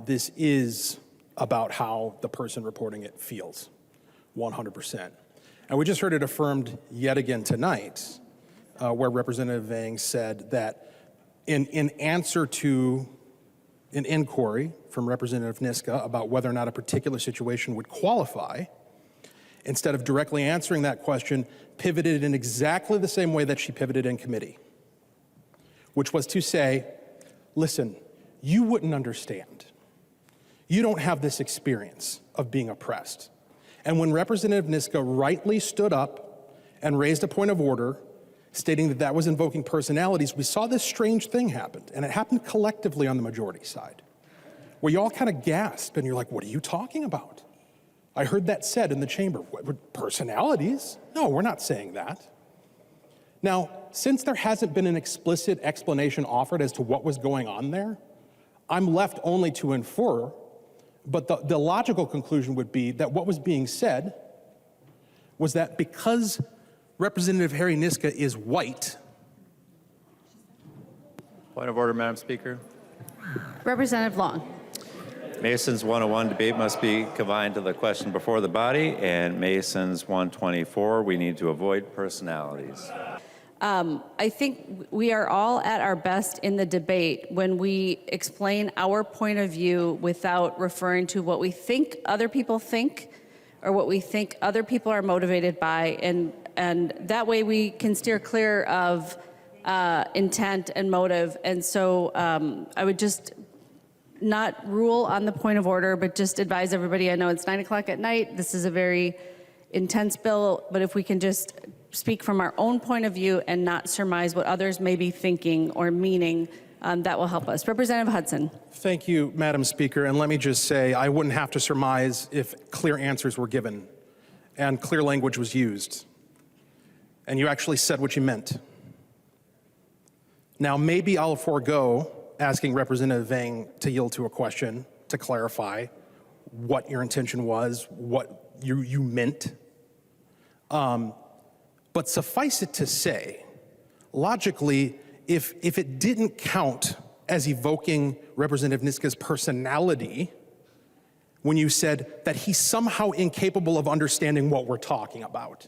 This is about how the person reporting it feels, 100%. And we just heard it affirmed yet again tonight, where Representative Vang said that in answer to an inquiry from Representative Niska about whether or not a particular situation would qualify, instead of directly answering that question, pivoted in exactly the same way that she pivoted in committee, which was to say, listen, you wouldn't understand. You don't have this experience of being oppressed. And when Representative Niska rightly stood up and raised a point of order, stating that that was invoking personalities, we saw this strange thing happen, and it happened collectively on the majority side, where you all kind of gasped, and you're like, what are you talking about? I heard that said in the chamber. What, personalities? No, we're not saying that. Now, since there hasn't been an explicit explanation offered as to what was going on there, I'm left only to infer, but the logical conclusion would be that what was being said was that because Representative Harry Niska is white. Point of order, Madam Speaker. Representative Long. Mason's 101 debate must be confined to the question before the body, and Mason's 124, we need to avoid personalities. I think we are all at our best in the debate when we explain our point of view without referring to what we think other people think or what we think other people are motivated by, and that way we can steer clear of intent and motive. And so I would just not rule on the point of order, but just advise everybody, I know it's 9 o'clock at night, this is a very intense bill, but if we can just speak from our own point of view and not surmise what others may be thinking or meaning, that will help us. Representative Hudson. Thank you, Madam Speaker. And let me just say, I wouldn't have to surmise if clear answers were given and clear language was used. And you actually said what you meant. Now, maybe I'll forego asking Representative Vang to yield to a question to clarify what your intention was, what you meant. But suffice it to say, logically, if it didn't count as evoking Representative Niska's personality when you said that he's somehow incapable of understanding what we're talking about,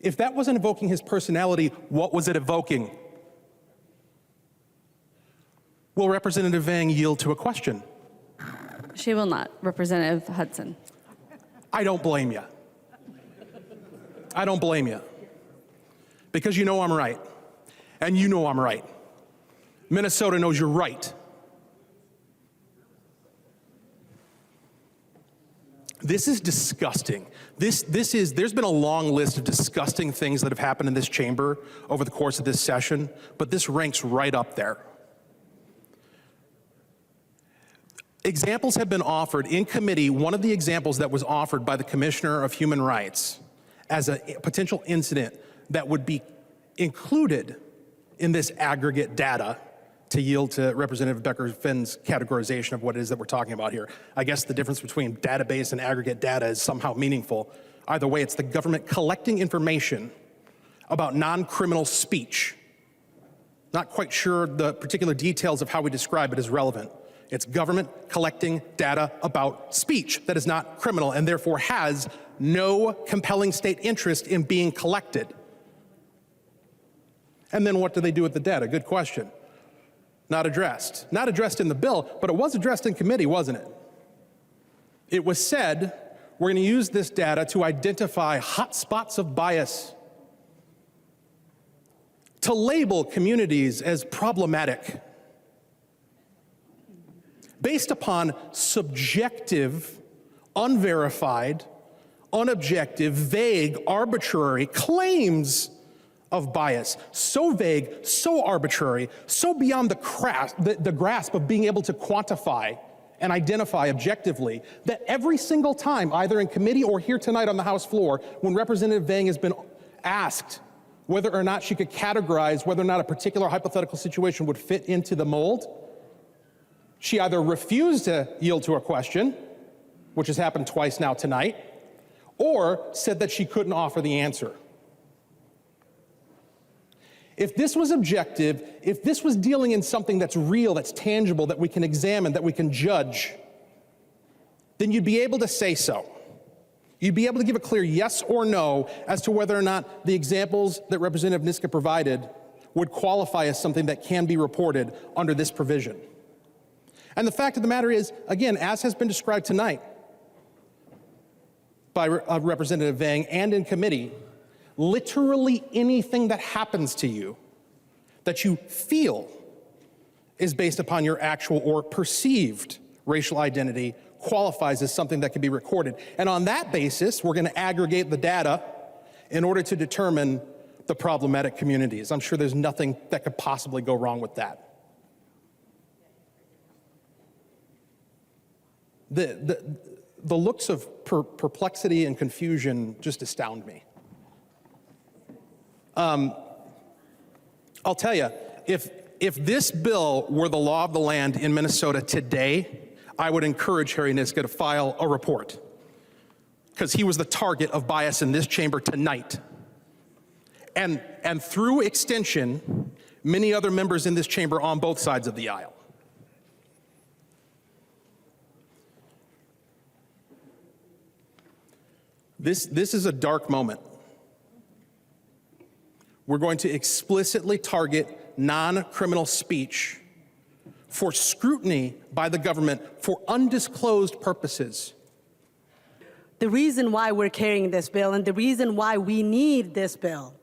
if that wasn't evoking his personality, what was it evoking? Will Representative Vang yield to a question? She will not. Representative Hudson. I don't blame you. I don't blame you. Because you know I'm right. And you know I'm right. Minnesota knows you're right. This is disgusting. There's been a long list of disgusting things that have happened in this chamber over the course of this session, but this ranks right up there. Examples have been offered in committee. One of the examples that was offered by the Commissioner of Human Rights as a potential incident that would be included in this aggregate data, to yield to Representative Becker-Finn's categorization of what it is that we're talking about here. I guess the difference between database and aggregate data is somehow meaningful. Either way, it's the government collecting information about non-criminal speech. Not quite sure the particular details of how we describe it is relevant. It's government collecting data about speech that is not criminal and therefore has no compelling state interest in being collected. And then what do they do with the data? Good question. Not addressed. Not addressed in the bill, but it was addressed in committee, wasn't it? It was said, we're going to use this data to identify hot spots of bias, to label communities as problematic, based upon subjective, unverified, unobjective, vague, arbitrary claims of bias. So vague, so arbitrary, so beyond the grasp of being able to quantify and identify objectively, that every single time, either in committee or here tonight on the House floor, when Representative Vang has been asked whether or not she could categorize whether or not a particular hypothetical situation would fit into the mold, she either refused to yield to a question, which has happened twice now tonight, or said that she couldn't offer the answer. If this was objective, if this was dealing in something that's real, that's tangible, that we can examine, that we can judge, then you'd be able to say so. You'd be able to give a clear yes or no as to whether or not the examples that Representative Niska provided would qualify as something that can be reported under this provision. And the fact of the matter is, again, as has been described tonight by Representative Vang and in committee, literally anything that happens to you that you feel is based upon your actual or perceived racial identity qualifies as something that can be recorded. And on that basis, we're going to aggregate the data in order to determine the problematic communities. I'm sure there's nothing that could possibly go wrong with that. The looks of perplexity and confusion just astound me. I'll tell you, if this bill were the law of the land in Minnesota today, I would encourage Harry Niska to file a report, because he was the target of bias in this chamber tonight. And through extension, many other members in this chamber on both sides of the aisle. This is a dark moment. We're going to explicitly target non-criminal speech for scrutiny by the government for undisclosed purposes. The reason why we're carrying this bill and the reason why we need this bill,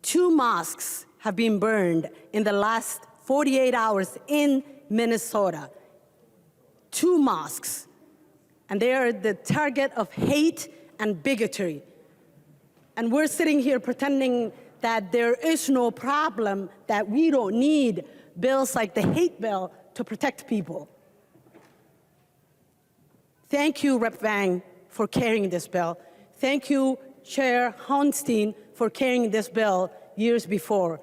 2 mosques have been burned in the last 48 hours in Minnesota. 2 mosques. And they are the target of hate and bigotry. And we're sitting here pretending that there is no problem, that we don't need bills like the hate bill to protect people. Thank you, Rep. Vang, for carrying this bill. Thank you, Chair Hounstein, for carrying this bill years before.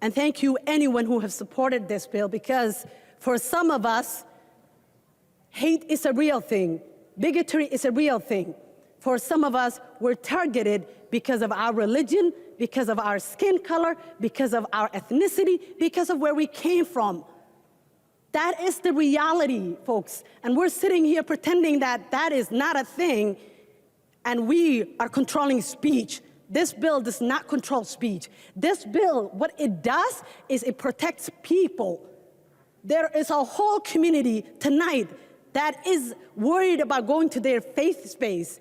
And thank you, anyone who has supported this bill, because for some of us, hate is a real thing. Bigotry is a real thing. For some of us, we're targeted because of our religion, because of our skin color, because of our ethnicity, because of where we came from. That is the reality, folks. And we're sitting here pretending that that is not a thing, and we are controlling speech. This bill does not control speech. This bill, what it does is it protects people. There is a whole community tonight that is worried about going to their faith space,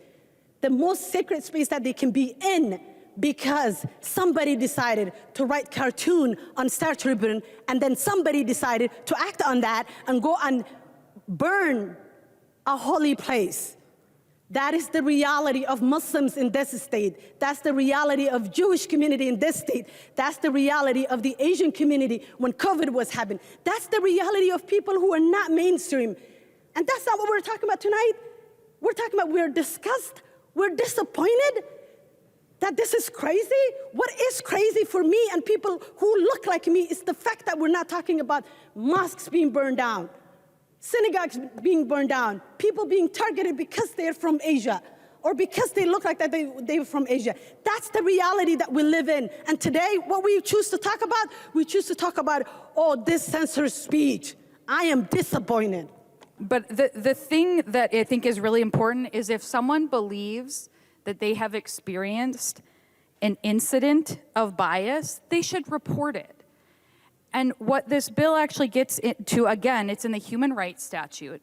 the most sacred space that they can be in, because somebody decided to write cartoon on Star Tribune, and then somebody decided to act on that and go and burn a holy place. That is the reality of Muslims in this state. That's the reality of Jewish community in this state. That's the reality of the Asian community when COVID was happening. That's the reality of people who are not mainstream. And that's not what we're talking about tonight. We're talking about we're disgusted, we're disappointed that this is crazy. What is crazy for me and people who look like me is the fact that we're not talking about mosques being burned down, synagogues being burned down, people being targeted because they're from Asia or because they look like that they're from Asia. That's the reality that we live in. And today, what we choose to talk about, we choose to talk about, oh, this censors speech. I am disappointed. But the thing that I think is really important is if someone believes that they have experienced an incident of bias, they should report it. And what this bill actually gets into, again, it's in the human rights statute.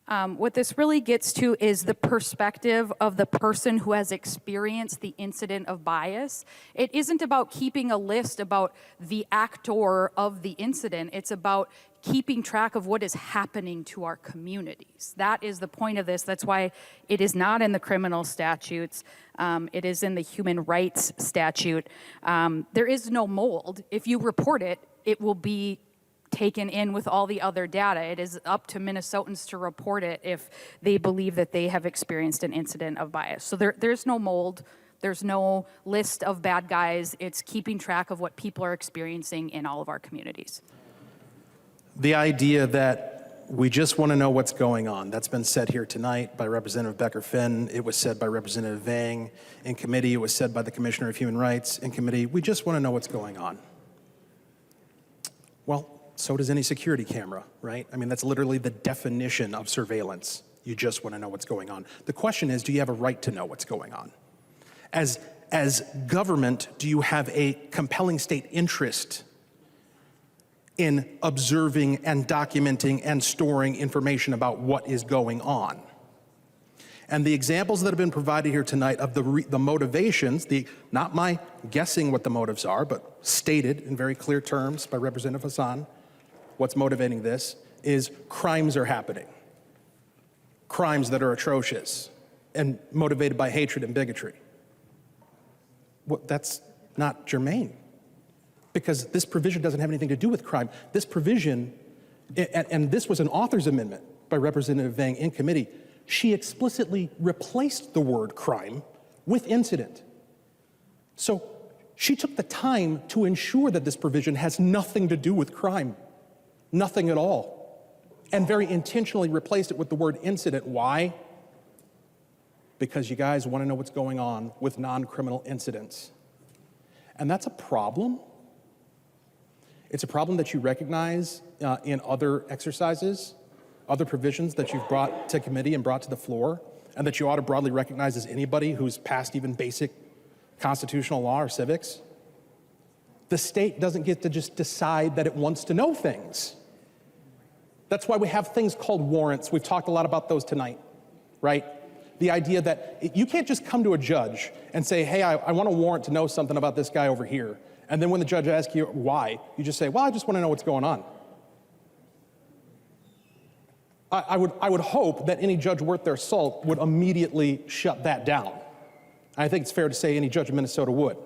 What this really gets to is the perspective of the person who has experienced the incident of bias. It isn't about keeping a list about the actor of the incident. It's about keeping track of what is happening to our communities. That is the point of this. That's why it is not in the criminal statutes. It is in the human rights statute. There is no mold. If you report it, it will be taken in with all the other data. It is up to Minnesotans to report it if they believe that they have experienced an incident of bias. So there's no mold. There's no list of bad guys. It's keeping track of what people are experiencing in all of our communities. The idea that we just want to know what's going on, that's been said here tonight by Representative Becker-Finn. It was said by Representative Vang in committee. It was said by the Commissioner of Human Rights in committee. We just want to know what's going on. Well, so does any security camera, right? I mean, that's literally the definition of surveillance. You just want to know what's going on. The question is, do you have a right to know what's going on? As government, do you have a compelling state interest in observing and documenting and storing information about what is going on? And the examples that have been provided here tonight of the motivations, not my guessing what the motives are, but stated in very clear terms by Representative Hassan, what's motivating this is crimes are happening. Crimes that are atrocious and motivated by hatred and bigotry. Well, that's not germane, because this provision doesn't have anything to do with crime. This provision, and this was an author's amendment by Representative Vang in committee, she explicitly replaced the word crime with incident. So she took the time to ensure that this provision has nothing to do with crime, nothing at all, and very intentionally replaced it with the word incident. Why? Because you guys want to know what's going on with non-criminal incidents. And that's a problem. It's a problem that you recognize in other exercises, other provisions that you've brought to committee and brought to the floor, and that you ought to broadly recognize as anybody who's passed even basic constitutional law or civics. The state doesn't get to just decide that it wants to know things. That's why we have things called warrants. We've talked a lot about those tonight, right? The idea that you can't just come to a judge and say, hey, I want a warrant to know something about this guy over here. And then when the judge asks you why, you just say, well, I just want to know what's going on. I would hope that any judge worth their salt would immediately shut that down. I think it's fair to say any judge in Minnesota would.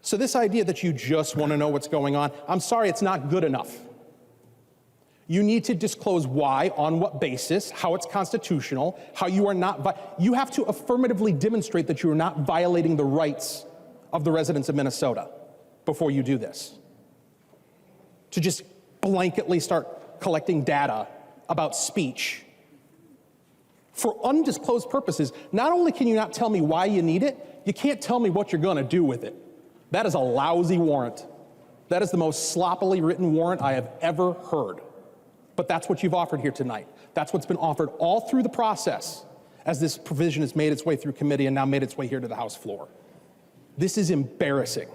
So this idea that you just want to know what's going on, I'm sorry, it's not good enough. You need to disclose why, on what basis, how it's constitutional, how you are not, you have to affirmatively demonstrate that you are not violating the rights of the residents of Minnesota before you do this. To just blanketly start collecting data about speech for undisclosed purposes. Not only can you not tell me why you need it, you can't tell me what you're going to do with it. That is a lousy warrant. That is the most sloppily written warrant I have ever heard. But that's what you've offered here tonight. That's what's been offered all through the process as this provision has made its way through committee and now made its way here to the House floor. This is embarrassing.